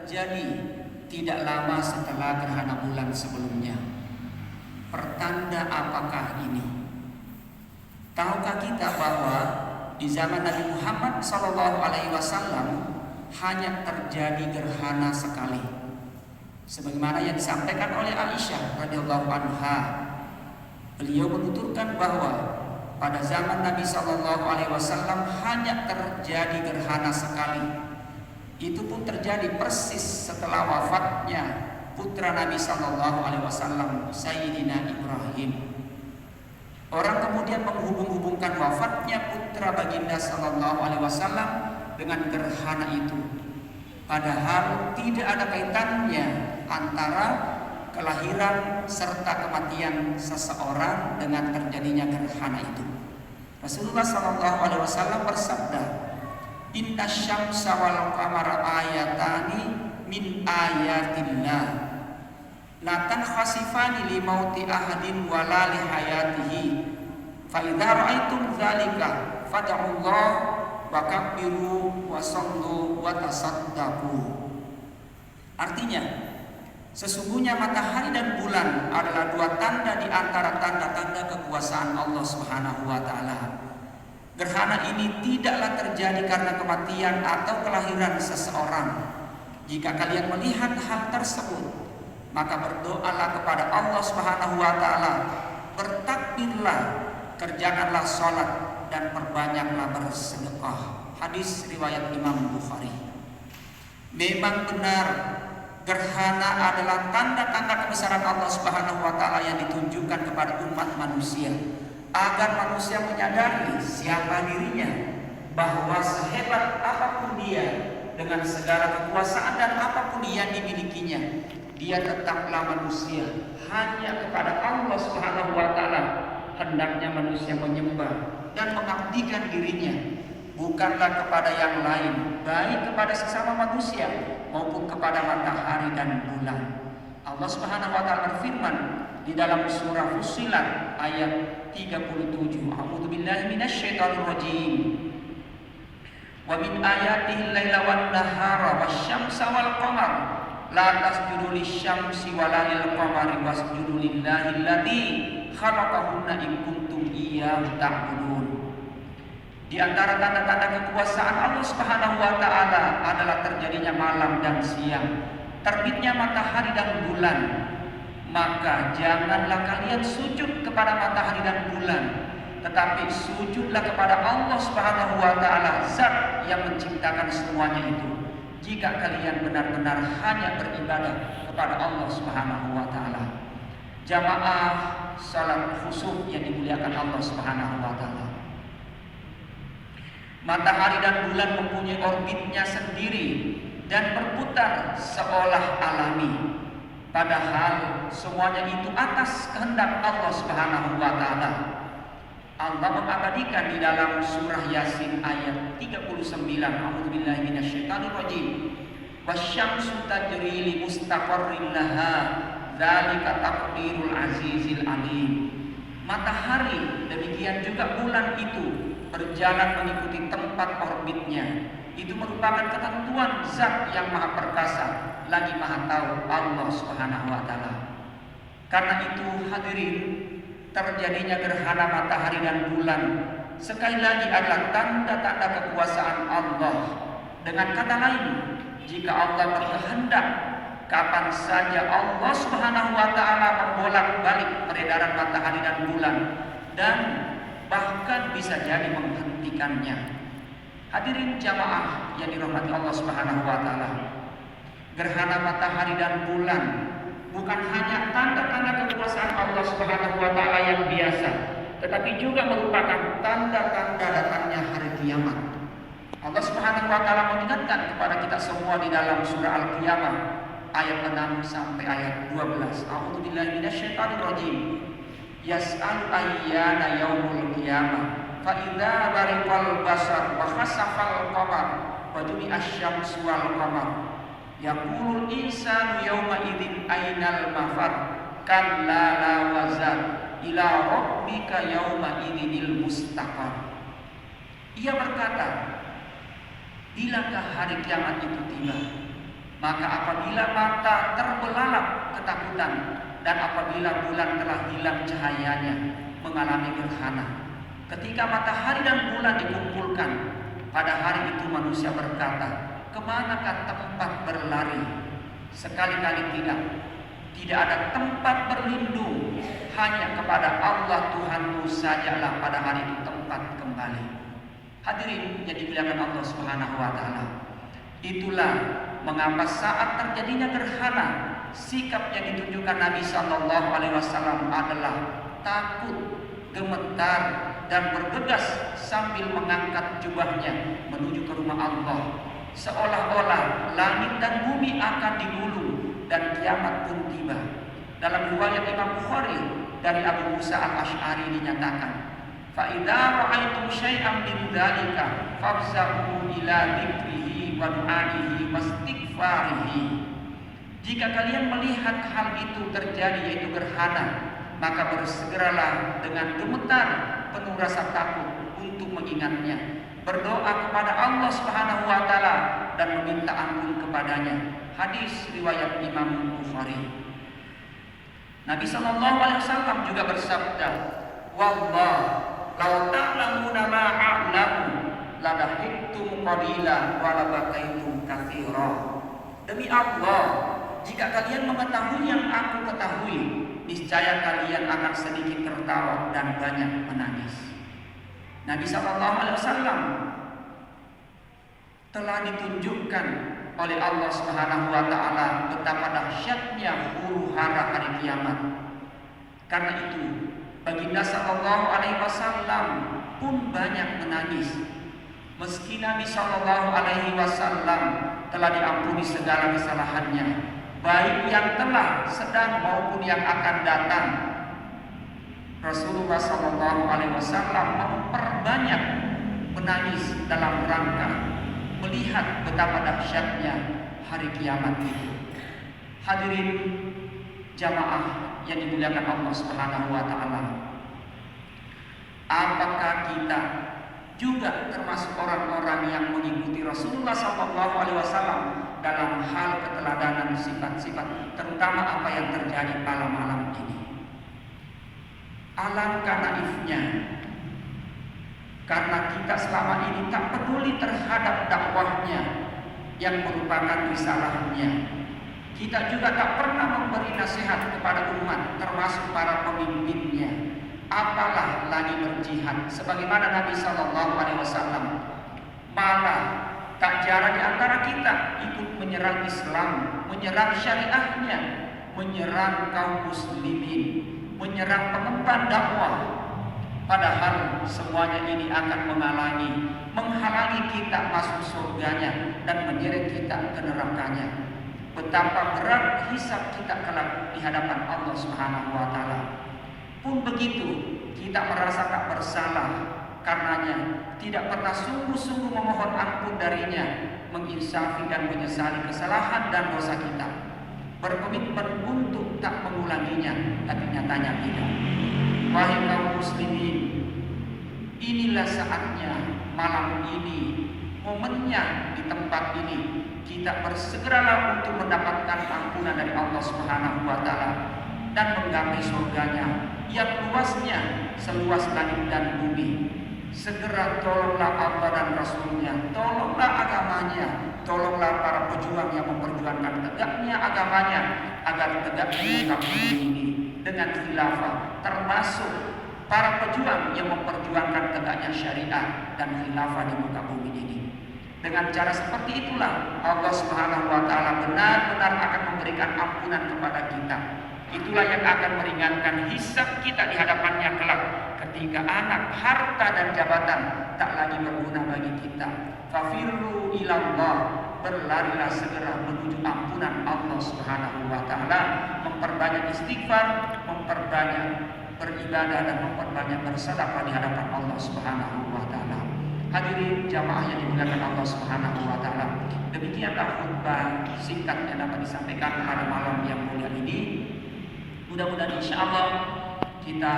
terjadi tidak lama setelah gerhana bulan sebelumnya. Pertanda apakah ini? Tahukah kita bahwa di zaman Nabi Muhammad SAW hanya terjadi gerhana sekali, sebagaimana yang disampaikan oleh Aisyah radhiyallahu anha. Beliau menuturkan bahwa pada zaman Nabi SAW hanya terjadi gerhana sekali. Itu pun terjadi persis setelah wafatnya putra Nabi SAW, Sayyidina Ibrahim. Orang kemudian menghubung-hubungkan wafatnya putra baginda SAW dengan gerhana itu, padahal tidak ada kaitannya antara kelahiran serta kematian seseorang dengan terjadinya gerhana itu. Rasulullah SAW bersabda, "Inna syamsa wal qamara ayatani min ayatillah, la tankhasifani li mauti ahadin wa la li hayatihi, fa idza ra'aitum dzalika fad'ullah wa kabbiru wa sallu wa tasaddaqu." Artinya, sesungguhnya matahari dan bulan adalah dua tanda di antara tanda-tanda kekuasaan Allah Subhanahu wa taala. Gerhana ini tidaklah terjadi karena kematian atau kelahiran seseorang. Jika kalian melihat hal tersebut, maka berdoalah kepada Allah Subhanahu wa taala, bertakbirlah, kerjakanlah sholat, dan perbanyaklah bersedekah. Hadis riwayat Imam Bukhari. Memang benar, gerhana adalah tanda-tanda kebesaran Allah Subhanahu wa taala yang ditunjukkan kepada umat manusia, agar manusia menyadari siapa dirinya, bahwa sehebat apapun dia, dengan segala kekuasaan dan apapun yang dimilikinya, dia tetaplah manusia. Hanya kepada Allah Subhanahu wa taala hendaknya manusia menyembah dan mengabdikan dirinya, bukanlah kepada yang lain, baik kepada sesama manusia maupun kepada matahari dan bulan. Allah Subhanahu wa taala berfirman di dalam surah Fussilat ayat 37, A'udzu billahi minasyaitonir rajim. Wa min ayatihi al-laila wan nahara wasyamsa wal qamar la tasjudu lisyamsi wala lil qamari wasjudu lillahi alladzi khalaqahunna in kuntum iyyahu ta'budun. Di antara tanda-tanda kekuasaan Allah Subhanahu wa taala adalah terjadinya malam dan siang, terbitnya matahari dan bulan. Maka janganlah kalian sujud kepada matahari dan bulan, tetapi sujudlah kepada Allah Subhanahu wa taala, Zat yang menciptakan semuanya itu, jika kalian benar-benar hanya beribadah kepada Allah Subhanahu wa taala. Jamaah salat khusuf yang dimuliakan Allah Subhanahu wa taala. Matahari dan bulan mempunyai orbitnya sendiri dan berputar seolah alami, padahal semuanya itu atas kehendak Allah Subhanahu wa taala. Allah mengabadikan di dalam surah Yasin ayat 39, A'udzubillahi minasyaitonir rajim. Wasyamsu tajri li mustaqarrin laha, dzalika taqdirul azizil alim. Matahari demikian juga bulan itu berjalan mengikuti tempat orbitnya. Itu merupakan ketentuan Zat yang Maha Perkasa lagi Maha Tahu, Allah Subhanahu wa taala. Karena itu hadirin, terjadinya gerhana matahari dan bulan sekali lagi adalah tanda-tanda kekuasaan Allah. Dengan kata lain, jika Allah berkehendak, kapan saja Allah Subhanahu wa taala membolak-balik peredaran matahari dan bulan, dan bahkan bisa jadi menghentikannya. Hadirin jamaah yang dirahmati Allah Subhanahu wa taala, gerhana matahari dan bulan bukan hanya tanda-tanda kekuasaan Allah Subhanahu wa taala yang biasa, tetapi juga merupakan tanda-tanda datangnya hari kiamat. Allah Subhanahu wa taala mengingatkan kepada kita semua di dalam surah Al-Qiyamah ayat 6 sampai ayat 12. A'udzu billahi minasyaitonir rajim. Yas'al ayyana yaumul qiyamah fa idza bariqal basar wa khasafal qamar wa jumi'asy syamsu wal qamar yaqulul insanu yawma idzin ainal mafar kalla la wazar ila rabbika yawma idzinil mustaqar. Ia berkata, bilakah hari kiamat itu tiba? Maka apabila mata terbelalak ketakutan dan apabila bulan telah hilang cahayanya, mengalami gerhana. Ketika matahari dan bulan dikumpulkan, pada hari itu manusia berkata, kemanakah tempat berlari? Sekali-kali tidak. Tidak ada tempat berlindung, hanya kepada Allah Tuhanmu sajalah pada hari itu tempat kembali. Hadirin yang dimuliakan Allah Subhanahu wa taala. Itulah mengapa saat terjadinya gerhana, sikap yang ditunjukkan Nabi sallallahu alaihi wasallam adalah takut, gemetar dan bergegas sambil mengangkat jubahnya menuju ke rumah Allah, seolah-olah langit dan bumi akan digulung dan kiamat pun tiba. Dalam riwayat Imam Bukhari dari Abu Musa al-Asy'ari dinyatakan, fa idza ra'aitum syai'an min dzalika fafzahu ila dzikrihi wa du'aihi wastighfarihi. Jika kalian melihat hal itu terjadi, yaitu gerhana, maka bersegeralah dengan gemetar penuh rasa takut untuk mengingatnya, berdoa kepada Allah Subhanahu wa taala dan meminta ampun kepadanya. Hadis riwayat Imam Bukhari. Nabi sallallahu alaihi wasallam juga bersabda, "Wallah, law ta'lamuna ma a'lamu la dahiktum qalila wa la bakaitum katsira." Demi Allah, jika kalian mengetahui yang aku ketahui, niscaya kalian akan sedikit tertawa dan banyak menangis. Nabi sallallahu alaihi wasallam telah ditunjukkan oleh Allah Subhanahu wa taala betapa dahsyatnya huru-hara hari kiamat. Karena itu, baginda sallallahu alaihi wasallam pun banyak menangis. Meski Nabi sallallahu alaihi wasallam telah diampuni segala kesalahannya, baik yang telah, sedang maupun yang akan datang, Rasulullah sallallahu alaihi wasallam memperbanyak menangis dalam rangka melihat betapa dahsyatnya hari kiamat itu. Hadirin jamaah yang dimuliakan Allah Subhanahu wa taala. Apakah kita juga termasuk orang-orang yang mengikuti Rasulullah sallallahu alaihi wasallam dalam hal keteladanan sifat-sifat, terutama apa yang terjadi malam-malam ini? Alangkah naifnya, karena kita selama ini tak peduli terhadap dakwahnya yang merupakan risalahnya. Kita juga tak pernah memberi nasihat kepada umat, termasuk para pemimpinnya. Apalah lagi berjihad, sebagaimana Nabi sallallahu alaihi wasallam. Malah tak jarang di antara kita ikut menyerang Islam, menyerang syariahnya, menyerang kaum muslimin, menyerang pengemban dakwah. Padahal semuanya ini akan menghalangi kita masuk surganya dan menyeret kita ke nerakanya. Betapa berat hisab kita kelak di hadapan Allah Subhanahu wa taala. Pun begitu, kita merasa tak bersalah karenanya, tidak pernah sungguh-sungguh memohon ampun darinya, menginsafi dan menyesali kesalahan dan dosa kita, berkomitmen untuk tak mengulanginya, tapi nyatanya tidak. Wahai kaum muslimin, inilah saatnya, malam ini, momennya di tempat ini, kita bersegeralah untuk mendapatkan ampunan dari Allah Subhanahu wa taala dan menggapai surganya yang luasnya seluas langit dan bumi. Segera tolonglah Allah dan Rasulnya, tolonglah agamanya, tolonglah para pejuang yang memperjuangkan tegaknya agamanya agar tegaknya muka bumi ini dengan khilafah, termasuk para pejuang yang memperjuangkan tegaknya syariat dan khilafah di muka bumi ini. Dengan cara seperti itulah Allah Subhanahu wa taala benar-benar akan memberikan ampunan kepada kita. Itulah yang akan meringankan hisab kita di hadapannya kelak, ketika anak, harta dan jabatan tak lagi berguna bagi kita. Fafirru ilallah, berlarilah segera menuju ampunan Allah Subhanahu wa taala, memperbanyak istighfar, memperbanyak beribadah dan memperbanyak bersedekah di hadapan Allah Subhanahu wa taala. Hadirin jamaah yang dimuliakan Allah Subhanahu wa taala, demikianlah khutbah singkat yang dapat disampaikan pada malam yang mulia ini. Mudah-mudahan insyaallah kita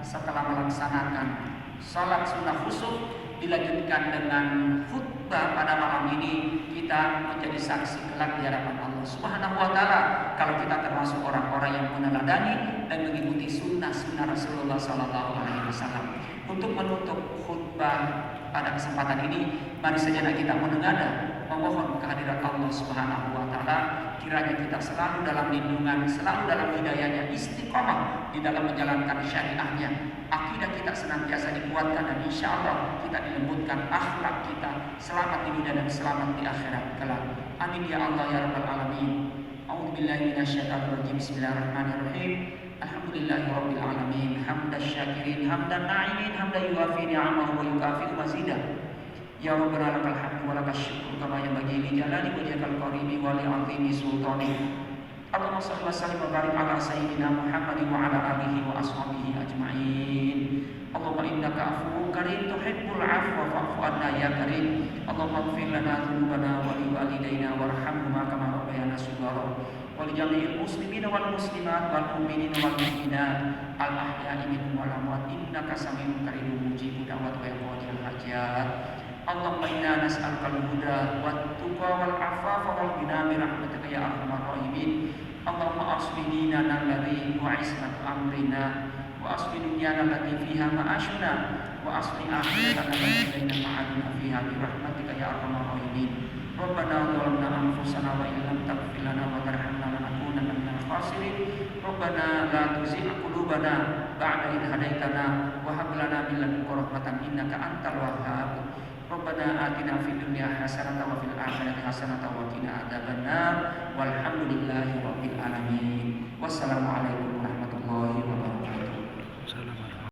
setelah melaksanakan salat sunnah khusyuk dilanjutkan dengan khutbah pada malam ini, kita menjadi saksi kelak di hadapan Subhanahu wa taala kalau kita termasuk orang-orang yang meneladani dan mengikuti sunnah Rasulullah sallallahu alaihi wasallam. Untuk menutup khutbah pada kesempatan ini, mari sejenak kita menengadah, memohon kehadirat Allah Subhanahu wa taala, kiranya kita selalu dalam lindungan, selalu dalam hidayahnya, istiqomah di dalam menjalankan syariahnya, akidah kita senantiasa dikuatkan, dan insya Allah kita dilembutkan akhlak kita, selamat di dunia dan selamat di akhirat kelak. Amin ya Allah ya rabbal alamin. A'udzubillahi minasyaitonirrajim. Bismillahirrahmanirrahim. Alhamdulillahi rabbil alamin. Hamdan syakirin, hamdan na'imin, hamdan yuwafi ni'amahu wa yukafi mazidah. Ya Rabbana lakal hamdu wa lakal syukru kama yanbaghi li jalali wajhikal karimi wa li 'azimi sultanik. Allahumma shalli wa sallim wa barik ala sayyidina Muhammadin wa ala alihi wa ashabihi ajma'in. Allahumma innaka afuwwun karim tuhibbul 'afwa fa'fu 'anna ya karim. Allahumma ighfir lana dhunubana wa li walidayna warhamhuma kama rabbayana shighara. Wa li jami'il muslimina wal muslimat wal mu'minina wal mu'minat al ahya'i minhum wal amwat innaka sami'un qaribun mujibud da'wat wa qadil hajat. Allahumma inna nas'aluka al-huda wat tuqa wal afafa wal ghina bi rahmatika ya arhamar rahimin. Allahumma aslih dinana alladhi huwa ismatu amrina wa aslih dunyana allati fiha ma'ashuna wa aslih akhiratana allati ilayna ma'aduna fiha bi rahmatika ya arhamar rahimin. Rabbana zalamna anfusana wa illam taghfir lana wa tarhamna lanakunanna minal khasirin. Rabbana la tuzigh qulubana ba'da idh hadaitana wa hab lana min ladunka rahmatan innaka antal wahhab. Rabbana atina fid dunya hasanatan wa fil akhirati hasanatan wa qina adzabannar. Walhamdulillahi rabbil alamin. Wassalamualaikum warahmatullahi wabarakatuh.